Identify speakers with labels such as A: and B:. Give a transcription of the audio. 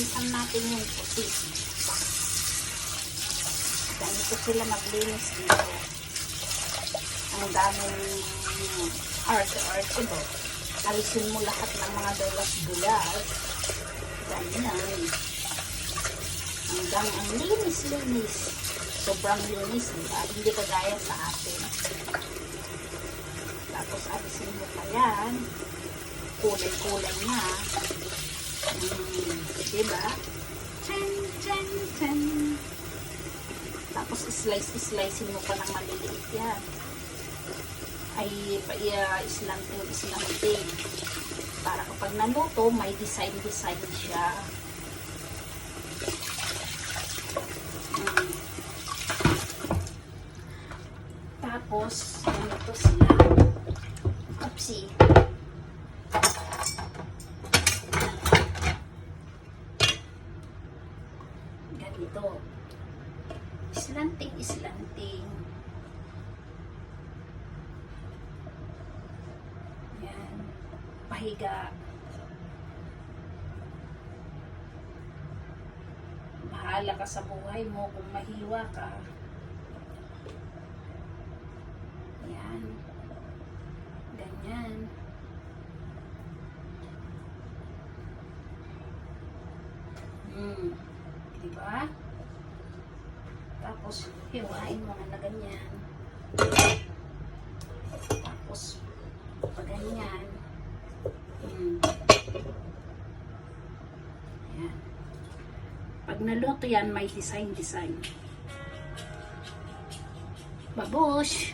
A: linisan natin yung puti. Ganito sila maglinis dito. Ang daming arte-arte do. Alisin mo lahat ng mga dulas-dulas. Ganyan. Hanggang ang linis-linis. Sobrang linis, diba? Hindi kagaya sa atin. Tapos alisin mo pa yan. Kulay-kulay na. Diba? Chan, chan, chan. Tapos slice-slicein mo pa ng maliliit yan. Ay, islanting. Para kapag naluto, may design-design siya. Tapos, ganito sila. Upsi. Ganito. Islanting. Yan. Pahiga. Bahala ka sa buhay mo kung mahiwa ka. Yan. Ganyan. Diba? Tapos, hiwain mo na ganyan. Tapos, pag ganyan. Ayan. Pag naluto yan, may design. Babush!